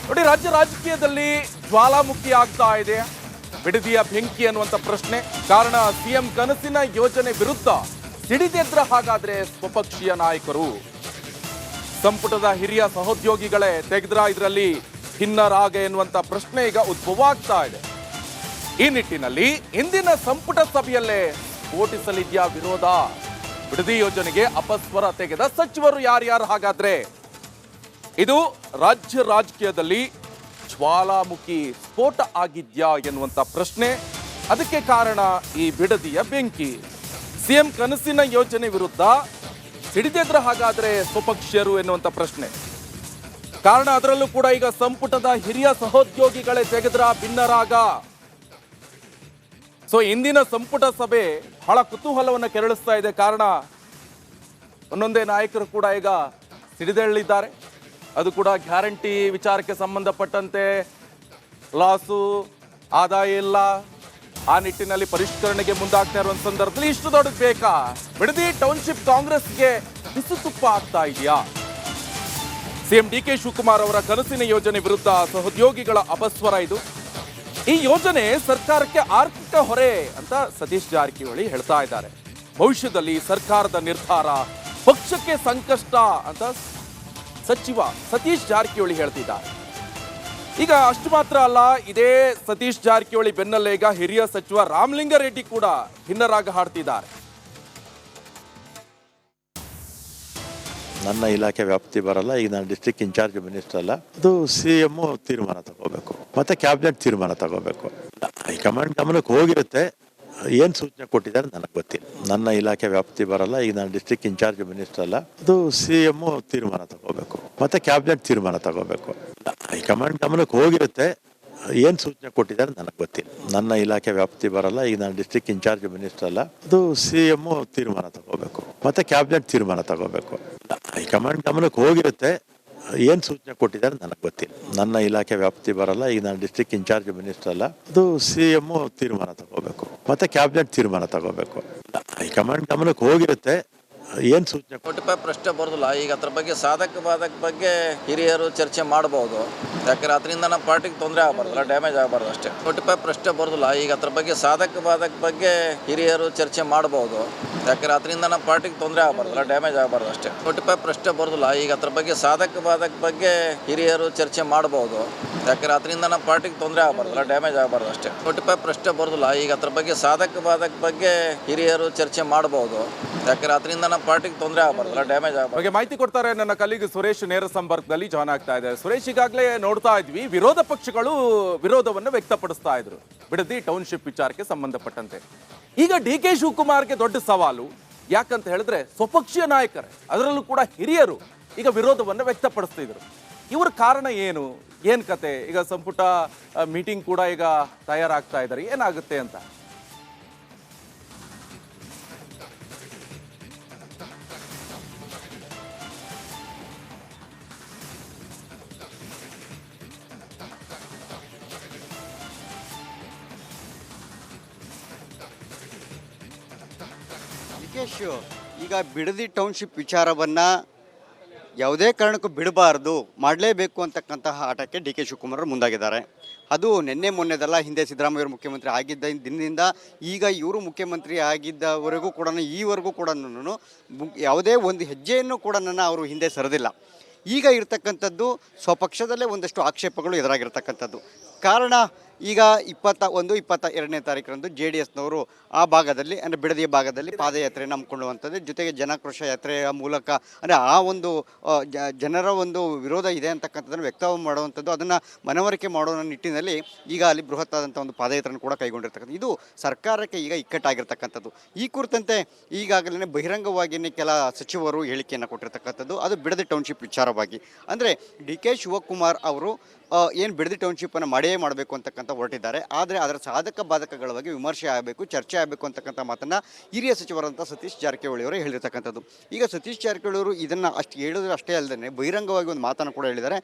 ನೋಡಿ, ರಾಜ್ಯ ರಾಜಕೀಯದಲ್ಲಿ ಜ್ವಾಲಾಮುಖಿ ಆಗ್ತಾ ಇದೆ ಬಿಡದಿಯ ಬೆಂಕಿ ಅನ್ನುವಂತ ಪ್ರಶ್ನೆ. ಕಾರಣ ಸಿಎಂ ಕನಸಿನ ಯೋಜನೆ ವಿರುದ್ಧ ಸಿಡಿದೆದ್ರ ಹಾಗಾದ್ರೆ ಸ್ವಪಕ್ಷೀಯ ನಾಯಕರು, ಸಂಪುಟದ ಹಿರಿಯ ಸಹೋದ್ಯೋಗಿಗಳೇ ತೆಗೆದ್ರ ಇದರಲ್ಲಿ ಭಿನ್ನರಾಗ ಎನ್ನುವಂತ ಪ್ರಶ್ನೆ ಈಗ ಉದ್ಭವ ಆಗ್ತಾ ಇದೆ. ಈ ನಿಟ್ಟಿನಲ್ಲಿ ಇಂದಿನ ಸಂಪುಟ ಸಭೆಯಲ್ಲೇ ಸ್ಫೋಟಿಸಲಿದ್ಯಾ ವಿರೋಧ? ಬಿಡದಿ ಯೋಜನೆಗೆ ಅಪಸ್ವರ ತೆಗೆದ ಸಚಿವರು ಯಾರ್ಯಾರು ಹಾಗಾದ್ರೆ? ಇದು ರಾಜ್ಯ ರಾಜಕೀಯದಲ್ಲಿ ಜ್ವಾಲಾಮುಖಿ ಸ್ಫೋಟ ಆಗಿದ್ಯಾ ಎನ್ನುವಂತ ಪ್ರಶ್ನೆ. ಅದಕ್ಕೆ ಕಾರಣ ಈ ಬಿಡದಿಯ ಬೆಂಕಿ. ಸಿಎಂ ಕನಸಿನ ಯೋಜನೆ ವಿರುದ್ಧ ಸಿಡಿದೆದ್ರ ಹಾಗಾದ್ರೆ ಸ್ವಪಕ್ಷೀಯರು ಎನ್ನುವಂತ ಪ್ರಶ್ನೆ. ಕಾರಣ ಅದರಲ್ಲೂ ಕೂಡ ಈಗ ಸಂಪುಟದ ಹಿರಿಯ ಸಹೋದ್ಯೋಗಿಗಳೇ ತೆಗೆದ್ರ ಭಿನ್ನರಾಗ. ಸೊ ಇಂದಿನ ಸಂಪುಟ ಸಭೆ ಬಹಳ ಕುತೂಹಲವನ್ನು ಕೆರಳಿಸ್ತಾ ಇದೆ. ಕಾರಣ ಒಂದೊಂದೇ ನಾಯಕರು ಕೂಡ ಈಗ ಸಿಡಿದೇಳಿದ್ದಾರೆ. ಅದು ಕೂಡ ಗ್ಯಾರಂಟಿ ವಿಚಾರಕ್ಕೆ ಸಂಬಂಧಪಟ್ಟಂತೆ ಲಾಸು, ಆದಾಯ ಇಲ್ಲ, ಆ ನಿಟ್ಟಿನಲ್ಲಿ ಪರಿಷ್ಕರಣೆಗೆ ಮುಂದಾಗ್ತಾ ಇರುವಂತ ಸಂದರ್ಭದಲ್ಲಿ ಇಷ್ಟು ದೊಡ್ಡದು ಬೇಕಾ? ಬಿಡದಿ ಟೌನ್ಶಿಪ್ ಕಾಂಗ್ರೆಸ್ಗೆ ಬಿಸಿ ತುಪ್ಪ ಆಗ್ತಾ ಇದೆಯಾ? ಸಿಎಂ ಡಿಕೆ ಶಿವಕುಮಾರ್ ಅವರ ಕನಸಿನ ಯೋಜನೆ ವಿರುದ್ಧ ಸಹೋದ್ಯೋಗಿಗಳ ಅಪಸ್ವರ ಇದು. ಈ ಯೋಜನೆ ಸರ್ಕಾರಕ್ಕೆ ಆರ್ಥಿಕ ಹೊರೆ ಅಂತ ಸತೀಶ್ ಜಾರಕಿಹೊಳಿ ಹೇಳ್ತಾ ಇದ್ದಾರೆ. ಭವಿಷ್ಯದಲ್ಲಿ ಸರ್ಕಾರದ ನಿರ್ಧಾರ ಪಕ್ಷಕ್ಕೆ ಸಂಕಷ್ಟ ಅಂತ ಸಚಿವ ಸತೀಶ್ ಜಾರಕಿಹೊಳಿ ಹೇಳ್ತಿದ್ದಾರೆ. ಈಗ ಅಷ್ಟು ಮಾತ್ರ ಅಲ್ಲ, ಇದೇ ಸತೀಶ್ ಜಾರಕಿಹೊಳಿ ಬೆನ್ನಲ್ಲೇ ಈಗ ಹಿರಿಯ ಸಚಿವ ರಾಮಲಿಂಗಾರೆಡ್ಡಿ ಕೂಡ ಭಿನ್ನರಾಗ ಹಾಡ್ತಿದ್ದಾರೆ. ನನ್ನ ಇಲಾಖೆ ವ್ಯಾಪ್ತಿ ಬರಲ್ಲ, ಈಗ ನಾನು ಡಿಸ್ಟ್ರಿಕ್ಟ್ ಇನ್ಚಾರ್ಜ್ ಮಿನಿಸ್ಟರ್ ಅಲ್ಲ. ಅದು ಸಿಎಂ ತೀರ್ಮಾನ ತಗೋಬೇಕು, ಮತ್ತೆ ಕ್ಯಾಬಿನೆಟ್ ತೀರ್ಮಾನ ತಗೋಬೇಕು. ಹೈಕಮಾಂಡ್ ಗಮನಕ್ಕೆ ಹೋಗಿರುತ್ತೆ, ಏನ್ ಸೂಚನೆ ಕೊಟ್ಟಿದ್ದಾರೆ ನನಗೆ ಗೊತ್ತಿಲ್ಲ. ನನ್ನ ಇಲಾಖೆ ವ್ಯಾಪ್ತಿ ಬರಲ್ಲ, ಈಗ ನಾನು ಡಿಸ್ಟ್ರಿಕ್ಟ್ ಇನ್ಚಾರ್ಜ್ ಮಿನಿಸ್ಟರ್ ಅಲ್ಲ. ಅದು ಸಿಎಂ ತೀರ್ಮಾನ ತಗೋಬೇಕು, ಮತ್ತೆ ಕ್ಯಾಬಿನೆಟ್ ತೀರ್ಮಾನ ತಗೋಬೇಕು. ಹೈಕಮಾಂಡ್ ಗಮನಕ್ಕೆ ಹೋಗಿರುತ್ತೆ, ಏನ್ ಸೂಚನೆ ಕೊಟ್ಟಿದ್ದಾರೆ ನನಗೆ ಗೊತ್ತಿಲ್ಲ. ನನ್ನ ಇಲಾಖೆ ವ್ಯಾಪ್ತಿ ಬರಲ್ಲ, ಈಗ ನಾನು ಡಿಸ್ಟ್ರಿಕ್ಟ್ ಇನ್ಚಾರ್ಜ್ ಮಿನಿಸ್ಟರ್ ಅಲ್ಲ. ಅದು ಸಿಎಂ ತೀರ್ಮಾನ ತಗೋಬೇಕು, ಮತ್ತೆ ಕ್ಯಾಬಿನೆಟ್ ತೀರ್ಮಾನ ತಗೋಬೇಕು. ಹೈಕಮಾಂಡ್ ಗಮನಕ್ಕೆ ಹೋಗಿರುತ್ತೆ, ಏನ್ ಸೂಚನೆ ಕೊಟ್ಟಿದ್ದಾರೆ ನನಗೆ ಗೊತ್ತಿಲ್ಲ. ನನ್ನ ಇಲಾಖೆ ವ್ಯಾಪ್ತಿ ಬರಲ್ಲ, ಈಗ ನಾನು ಡಿಸ್ಟ್ರಿಕ್ಟ್ ಇನ್ಚಾರ್ಜ್ ಮಿನಿಸ್ಟರ್ ಅಲ್ಲ. ಅದು ಸಿಎಂ ತೀರ್ಮಾನ ತಗೋಬೇಕು, ಮತ್ತೆ ಕ್ಯಾಬಿನೆಟ್ ತೀರ್ಮಾನ ತಗೋಬೇಕು. ಹೈಕಮಾಂಡ್ ಗಮನಕ್ಕೆ ಹೋಗಿರುತ್ತೆ, ಏನ್ ಸೂಚನೆ ಪ್ರಶ್ನೆ ಬರೋದಿಲ್ಲ. ಈಗ ಅದ್ರ ಬಗ್ಗೆ ಸಾಧಕ ಬಾಧಕ ಬಗ್ಗೆ ಹಿರಿಯರು ಚರ್ಚೆ ಮಾಡಬಹುದು. ಯಾಕಂದ್ರೆ ಅದರಿಂದ ನಮ್ಮ ಪಾರ್ಟಿಗೆ ತೊಂದರೆ ಆಗಬಾರ್ದಲ್ಲ, ಡ್ಯಾಮೇಜ್ ಆಗಬಾರ್ದು ಅಷ್ಟೇ. ಪ್ರಶ್ನೆ ಬರೋದಿಲ್ಲ. ಈಗ ಅದ್ರ ಬಗ್ಗೆ ಸಾಧಕ ಬಾಧಕ ಬಗ್ಗೆ ಹಿರಿಯರು ಚರ್ಚೆ ಮಾಡಬಹುದು. ಯಾಕಂದ್ರೆ ಅದರಿಂದ ನಮ್ಮ ಪಾರ್ಟಿಗೆ ತೊಂದರೆ ಆಗಬಾರ್ದಲ್ಲ, ಡ್ಯಾಮೇಜ್ ಆಗಬಾರ್ದು ಅಷ್ಟೇ. ಪ್ರಶ್ನೆ ಬರೋದಿಲ್ಲ. ಈಗ ಅದ್ರ ಬಗ್ಗೆ ಸಾಧಕ ಬಾಧಕ ಬಗ್ಗೆ ಹಿರಿಯರು ಚರ್ಚೆ ಮಾಡಬಹುದು. ಯಾಕಂದ್ರೆ ಅದರಿಂದ ನಮ್ಮ ಪಾರ್ಟಿಗೆ ತೊಂದರೆ ಆಗಬಾರ್ದಲ್ಲ, ಡ್ಯಾಮೇಜ್ ಆಗಬಾರ್ದು ಅಷ್ಟೇ. ಪ್ರಶ್ನೆ ಬರೋದಿಲ್ಲ. ಈಗ ಅದ್ರ ಬಗ್ಗೆ ಸಾಧಕ ಬಾಧಕ ಬಗ್ಗೆ ಹಿರಿಯರು ಚರ್ಚೆ ಮಾಡಬಹುದು. ಯಾಕಂದ್ರೆ ಅದರಿಂದ ನಮ್ಮ ಪಾರ್ಟಿಗೆ ತೊಂದರೆ ಆಗಬಾರ್ದಲ್ಲ, ಡ್ಯಾಮೇಜ್ ಆಗಬಾರ್ದು. ಮಾಹಿತಿ ಕೊಡ್ತಾರೆ ನನ್ನ ಕಲೀಗ್ ಸುರೇಶ್, ನೇರ ಸಂಪರ್ಕದಲ್ಲಿ ಜಾಯ್ನ್ ಆಗ್ತಾ ಇದ್ದಾರೆ. ಸುರೇಶ್, ಈಗಾಗಲೇ ನೋಡ್ತಾ ಇದ್ವಿ, ವಿರೋಧ ಪಕ್ಷಗಳು ವಿರೋಧವನ್ನು ವ್ಯಕ್ತಪಡಿಸ್ತಾ ಇದ್ರು ಬಿಡದಿ ಟೌನ್ಶಿಪ್ ವಿಚಾರಕ್ಕೆ ಸಂಬಂಧಪಟ್ಟಂತೆ. ಈಗ ಡಿ ಕೆ ಶಿವಕುಮಾರ್ಗೆ ದೊಡ್ಡ ಸವಾಲು. ಯಾಕಂತ ಹೇಳಿದ್ರೆ ಸ್ವಪಕ್ಷೀಯ ನಾಯಕರೇ, ಅದರಲ್ಲೂ ಕೂಡ ಹಿರಿಯರು ಈಗ ವಿರೋಧವನ್ನು ವ್ಯಕ್ತಪಡಿಸ್ತಿದ್ರು. ಇವ್ರ ಕಾರಣ ಏನು, ಏನ್ ಕತೆ? ಈಗ ಸಂಪುಟ ಮೀಟಿಂಗ್ ಕೂಡ ಈಗ ತಯಾರಾಗ್ತಾ ಇದ್ದಾರೆ, ಏನಾಗುತ್ತೆ ಅಂತ? ಈಗ ಬಿಡದಿ ಟೌನ್ಶಿಪ್ ವಿಚಾರವನ್ನು ಯಾವುದೇ ಕಾರಣಕ್ಕೂ ಬಿಡಬಾರ್ದು, ಮಾಡಲೇಬೇಕು ಅಂತಕ್ಕಂತಹ ಆಟಕ್ಕೆ ಡಿ ಕೆ ಶಿವಕುಮಾರ್ ಮುಂದಾಗಿದ್ದಾರೆ. ಅದು ನಿನ್ನೆ ಮೊನ್ನೆದಲ್ಲ, ಹಿಂದೆ ಸಿದ್ದರಾಮಯ್ಯವರು ಮುಖ್ಯಮಂತ್ರಿ ಆಗಿದ್ದ ದಿನದಿಂದ ಈಗ ಇವರು ಮುಖ್ಯಮಂತ್ರಿ ಆಗಿದ್ದವರೆಗೂ ಕೂಡ ಈವರೆಗೂ ಕೂಡ ಯಾವುದೇ ಒಂದು ಹೆಜ್ಜೆಯನ್ನು ಕೂಡ ಅವರು ಹಿಂದೆ ಸರಿದಿಲ್ಲ. ಈಗ ಇರ್ತಕ್ಕಂಥದ್ದು ಸ್ವಪಕ್ಷದಲ್ಲೇ ಒಂದಷ್ಟು ಆಕ್ಷೇಪಗಳು ಎದುರಾಗಿರ್ತಕ್ಕಂಥದ್ದು. ಕಾರಣ ಈಗ 21, 22ನೇ ತಾರೀಕರಂದು JDSನವರು ಆ ಭಾಗದಲ್ಲಿ ಅಂದರೆ ಬಿಡದಿಯ ಭಾಗದಲ್ಲಿ ಪಾದಯಾತ್ರೆಯನ್ನು ಹಮ್ಮಿಕೊಳ್ಳುವಂಥದ್ದು, ಜೊತೆಗೆ ಜನಾಕ್ರೋಶ ಯಾತ್ರೆಯ ಮೂಲಕ ಅಂದರೆ ಆ ಒಂದು ಜನರ ಒಂದು ವಿರೋಧ ಇದೆ ಅಂತಕ್ಕಂಥದ್ದನ್ನು ವ್ಯಕ್ತ ಮಾಡುವಂಥದ್ದು, ಅದನ್ನು ಮನವರಿಕೆ ಮಾಡೋ ನಿಟ್ಟಿನಲ್ಲಿ ಈಗ ಅಲ್ಲಿ ಬೃಹತ್ತಾದಂಥ ಒಂದು ಪಾದಯಾತ್ರೆಯನ್ನು ಕೂಡ ಕೈಗೊಂಡಿರ್ತಕ್ಕಂಥದ್ದು. ಇದು ಸರ್ಕಾರಕ್ಕೆ ಈಗ ಇಕ್ಕಟ್ಟಾಗಿರ್ತಕ್ಕಂಥದ್ದು. ಈ ಕುರಿತಂತೆ ಈಗಾಗಲೇ ಬಹಿರಂಗವಾಗಿಯೇ ಕೆಲ ಸಚಿವರು ಹೇಳಿಕೆಯನ್ನು ಕೊಟ್ಟಿರ್ತಕ್ಕಂಥದ್ದು. ಅದು ಬಿಡದಿ ಟೌನ್ಶಿಪ್ ವಿಚಾರವಾಗಿ ಅಂದರೆ ಡಿ ಕೆ ಶಿವಕುಮಾರ್ ಅವರು ಏನು ಬಿಡದಿ ಟೌನ್ಶಿಪ್ಪನ್ನು ಮಾಡಬೇಕು ಅಂತಕ್ಕಂಥ ಹೊರಟಿದ್ದಾರೆ. ಆದರೆ ಅದರ ಸಾಧಕ ಬಾಧಕಗಳ ಬಗ್ಗೆ ವಿಮರ್ಶೆ ಆಗಬೇಕು, ಚರ್ಚೆ ಆಗಬೇಕು ಅಂತಕ್ಕಂಥ ಮಾತನ್ನು ಹಿರಿಯ ಸಚಿವರಂಥ ಸತೀಶ್ ಜಾರಕಿಹೊಳಿ ಅವರು ಹೇಳಿರ್ತಕ್ಕಂಥದ್ದು. ಈಗ ಸತೀಶ್ ಜಾರಕಿಹೊಳಿ ಅವರು ಇದನ್ನು ಅಷ್ಟು ಹೇಳಿದ್ರೆ ಅಷ್ಟೇ ಅಲ್ಲದೆ ಬಹಿರಂಗವಾಗಿ ಒಂದು ಮಾತನ್ನು ಕೂಡ ಹೇಳಿದ್ದಾರೆ.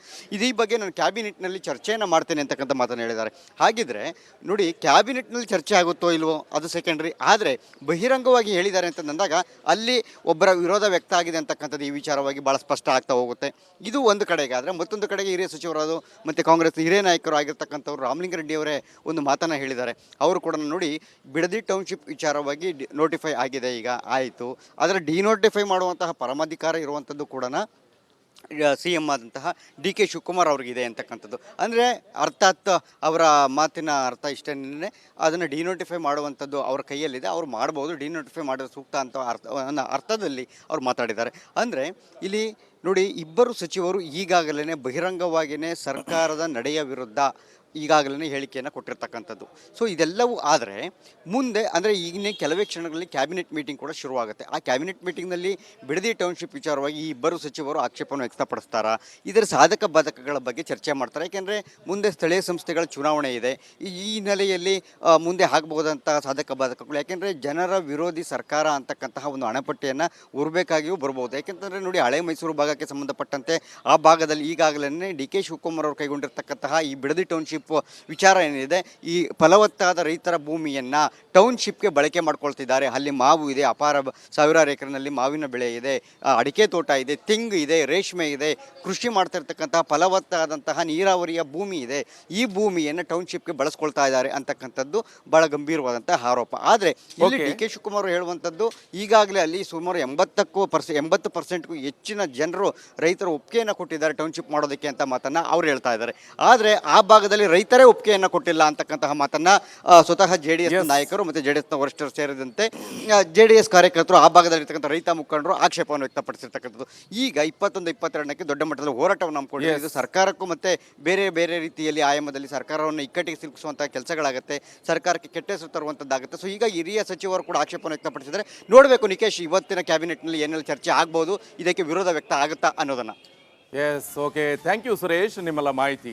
ಈ ಬಗ್ಗೆ ನಾನು ಕ್ಯಾಬಿನೆಟ್ನಲ್ಲಿ ಚರ್ಚೆಯನ್ನು ಮಾಡ್ತೇನೆ ಅಂತಕ್ಕಂಥ ಮಾತನ್ನು ಹೇಳಿದ್ದಾರೆ. ಹಾಗಿದ್ರೆ ನೋಡಿ, ಕ್ಯಾಬಿನೆಟ್ನಲ್ಲಿ ಚರ್ಚೆ ಆಗುತ್ತೋ ಇಲ್ವೋ ಅದು ಸೆಕೆಂಡ್ರಿ, ಆದರೆ ಬಹಿರಂಗವಾಗಿ ಹೇಳಿದ್ದಾರೆ ಅಂತಂದಾಗ ಅಲ್ಲಿ ಒಬ್ಬರ ವಿರೋಧ ವ್ಯಕ್ತ ಆಗಿದೆ ಅಂತಕ್ಕಂಥದ್ದು ಈ ವಿಚಾರವಾಗಿ ಭಾಳ ಸ್ಪಷ್ಟ ಆಗ್ತಾ ಹೋಗುತ್ತೆ. ಇದು ಒಂದು ಕಡೆಗೆ. ಆದರೆ ಮತ್ತೊಂದು ಕಡೆಗೆ ಹಿರಿಯ ಸಚಿವರಾದ ಮತ್ತು ಕಾಂಗ್ರೆಸ್ ಹಿರಿಯ ನಾಯಕರು ಆಗಿರ್ತಕ್ಕಂಥವ್ರು ರಾಮಲಿಂಗಾರೆಡ್ಡಿ ಅವರೇ ಒಂದು ಮಾತನ್ನು ಹೇಳಿದ್ದಾರೆ. ಅವರು ಕೂಡ ನೋಡಿ ಬಿಡದಿ ಟೌನ್ಶಿಪ್ ವಿಚಾರವಾಗಿ ನೋಟಿಫೈ ಆಗಿದೆ, ಈಗ ಆಯಿತು, ಆದರೆ ಡಿನೋಟಿಫೈ ಮಾಡುವಂತಹ ಪರಮಾಧಿಕಾರ ಇರುವಂಥದ್ದು ಕೂಡ ಸಿ ಎಂ ಆದಂತಹ ಡಿ ಕೆ ಶಿವಕುಮಾರ್ ಅವ್ರಿಗಿದೆ ಅಂತಕ್ಕಂಥದ್ದು. ಅಂದರೆ ಅರ್ಥಾತ್ ಅವರ ಮಾತಿನ ಅರ್ಥ ಇಷ್ಟೇನೆ, ಅದನ್ನು ಡಿನೋಟಿಫೈ ಮಾಡುವಂಥದ್ದು ಅವರ ಕೈಯಲ್ಲಿದೆ, ಅವ್ರು ಮಾಡ್ಬೋದು, ಡಿನೋಟಿಫೈ ಮಾಡೋದು ಸೂಕ್ತ ಅಂತ ಅರ್ಥದಲ್ಲಿ ಅವ್ರು ಮಾತಾಡಿದ್ದಾರೆ. ಅಂದರೆ ಇಲ್ಲಿ ನೋಡಿ, ಇಬ್ಬರು ಸಚಿವರು ಈಗಾಗಲೇ ಬಹಿರಂಗವಾಗಿಯೇ ಸರ್ಕಾರದ ನಡೆಯ ವಿರುದ್ಧ ಈಗಾಗಲೇ ಹೇಳಿಕೆಯನ್ನು ಕೊಟ್ಟಿರ್ತಕ್ಕಂಥದ್ದು. ಸೊ ಇದೆಲ್ಲವೂ ಆದರೆ ಮುಂದೆ ಅಂದರೆ ಈಗಿನ ಕೆಲವೇ ಕ್ಷಣಗಳಲ್ಲಿ ಕ್ಯಾಬಿನೆಟ್ ಮೀಟಿಂಗ್ ಕೂಡ ಶುರುವಾಗುತ್ತೆ. ಆ ಕ್ಯಾಬಿನೆಟ್ ಮೀಟಿಂಗ್ನಲ್ಲಿ ಬಿಡದಿ ಟೌನ್ಶಿಪ್ ವಿಚಾರವಾಗಿ ಈ ಇಬ್ಬರು ಸಚಿವರು ಆಕ್ಷೇಪವನ್ನು ವ್ಯಕ್ತಪಡಿಸ್ತಾರಾ, ಇದರ ಸಾಧಕ ಬಾಧಕಗಳ ಬಗ್ಗೆ ಚರ್ಚೆ ಮಾಡ್ತಾರೆ. ಯಾಕೆಂದರೆ ಮುಂದೆ ಸ್ಥಳೀಯ ಸಂಸ್ಥೆಗಳ ಚುನಾವಣೆ ಇದೆ. ಈ ಹಿನ್ನೆಲೆಯಲ್ಲಿ ಮುಂದೆ ಆಗಬಹುದಂಥ ಸಾಧಕ ಬಾಧಕಗಳು, ಯಾಕೆಂದರೆ ಜನರ ವಿರೋಧಿ ಸರ್ಕಾರ ಅಂತಕ್ಕಂತಹ ಒಂದು ಹಣಪಟ್ಟಿಯನ್ನು ಉರಬೇಕಾಗಿಯೂ ಬರ್ಬೋದು. ಯಾಕೆಂತಂದರೆ ನೋಡಿ, ಹಳೆ ಮೈಸೂರು ಭಾಗಕ್ಕೆ ಸಂಬಂಧಪಟ್ಟಂತೆ ಆ ಭಾಗದಲ್ಲಿ ಈಗಾಗಲೇ ಡಿ ಕೆ ಶಿವಕುಮಾರ್ ಅವರು ಕೈಗೊಂಡಿರ್ತಕ್ಕಂತಹ ಈ ಬಿಡದಿ ಟೌನ್ಶಿಪ್ ವಿಚಾರ ಏನಿದೆ, ಈ ಫಲವತ್ತಾದ ರೈತರ ಭೂಮಿಯನ್ನು ಟೌನ್ಶಿಪ್ಗೆ ಬಳಕೆ ಮಾಡ್ಕೊಳ್ತಿದ್ದಾರೆ. ಅಲ್ಲಿ ಮಾವು ಇದೆ, ಅಪಾರ ಸಾವಿರಾರು ಎಕರೆನಲ್ಲಿ ಮಾವಿನ ಬೆಳೆ ಇದೆ, ಅಡಿಕೆ ತೋಟ ಇದೆ, ತೆಂಗು ಇದೆ, ರೇಷ್ಮೆ ಇದೆ, ಕೃಷಿ ಮಾಡ್ತಾ ಇರ್ತಕ್ಕಂತಹ ಫಲವತ್ತಾದಂತಹ ನೀರಾವರಿಯ ಭೂಮಿ ಇದೆ. ಈ ಭೂಮಿಯನ್ನು ಟೌನ್ಶಿಪ್ಗೆ ಬಳಸ್ಕೊಳ್ತಾ ಇದ್ದಾರೆ ಅಂತಕ್ಕಂಥದ್ದು ಬಹಳ ಗಂಭೀರವಾದಂತಹ ಆರೋಪ. ಆದರೆ ಇಲ್ಲಿ ಡಿ ಕೆ ಶಿವಕುಮಾರ್ ಹೇಳುವಂಥದ್ದು, ಈಗಾಗಲೇ ಅಲ್ಲಿ ಸುಮಾರು 80% ಹೆಚ್ಚಿನ ಜನರು ರೈತರು ಒಪ್ಪಿಗೆಯನ್ನು ಕೊಟ್ಟಿದ್ದಾರೆ ಟೌನ್ಶಿಪ್ ಮಾಡೋದಕ್ಕೆ ಅಂತ ಮಾತನ್ನು ಅವ್ರು ಹೇಳ್ತಾ ಇದ್ದಾರೆ. ಆದರೆ ಆ ಭಾಗದಲ್ಲಿ ರೈತರೇ ಒಪ್ಪಿಗೆಯನ್ನು ಕೊಟ್ಟಿಲ್ಲ ಅಂತಕ್ಕಂತಹ ಮಾತನ್ನ ಸ್ವತಃ JDS ನಾಯಕರು ಮತ್ತು JDS ನ ವರಿಷ್ಠರು ಸೇರಿದಂತೆ JDS ಕಾರ್ಯಕರ್ತರು, ಆ ಭಾಗದಲ್ಲಿರ್ತಕ್ಕಂಥ ರೈತ ಮುಖಂಡರು ಆಕ್ಷೇಪವನ್ನು ವ್ಯಕ್ತಪಡಿಸಿರ್ತಕ್ಕಂಥದ್ದು. ಈಗ 21-22ಕ್ಕೆ ದೊಡ್ಡ ಮಟ್ಟದಲ್ಲಿ ಹೋರಾಟವನ್ನು ಹಮ್ಮಿಕೊಂಡಿದೆ. ಇದು ಸರ್ಕಾರಕ್ಕೂ ಮತ್ತೆ ಬೇರೆ ಬೇರೆ ರೀತಿಯಲ್ಲಿ ಆಯಾಮದಲ್ಲಿ ಸರ್ಕಾರವನ್ನು ಇಕ್ಕಟ್ಟಿಗೆ ಸಿಲುಕಿಸುವಂತಹ ಕೆಲಸಗಳಾಗುತ್ತೆ, ಸರ್ಕಾರಕ್ಕೆ ಕೆಟ್ಟ ಹೆಸರು ತರುವಂಥದ್ದಾಗುತ್ತೆ. ಸೊ ಈಗ ಹಿರಿಯ ಸಚಿವರು ಕೂಡ ಆಕ್ಷೇಪವನ್ನು ವ್ಯಕ್ತಪಡಿಸಿದರೆ ನೋಡಬೇಕು ನಿಕೇಶ್, ಇವತ್ತಿನ ಕ್ಯಾಬಿನೆಟ್ನಲ್ಲಿ ಏನೆಲ್ಲ ಚರ್ಚೆ ಆಗ್ಬೋದು, ಇದಕ್ಕೆ ವಿರೋಧ ವ್ಯಕ್ತ ಆಗುತ್ತಾ ಅನ್ನೋದನ್ನು. Yes, okay, thank you Suresh ನಿಮ್ಮೆಲ್ಲ ಮಾಹಿತಿಗೆ.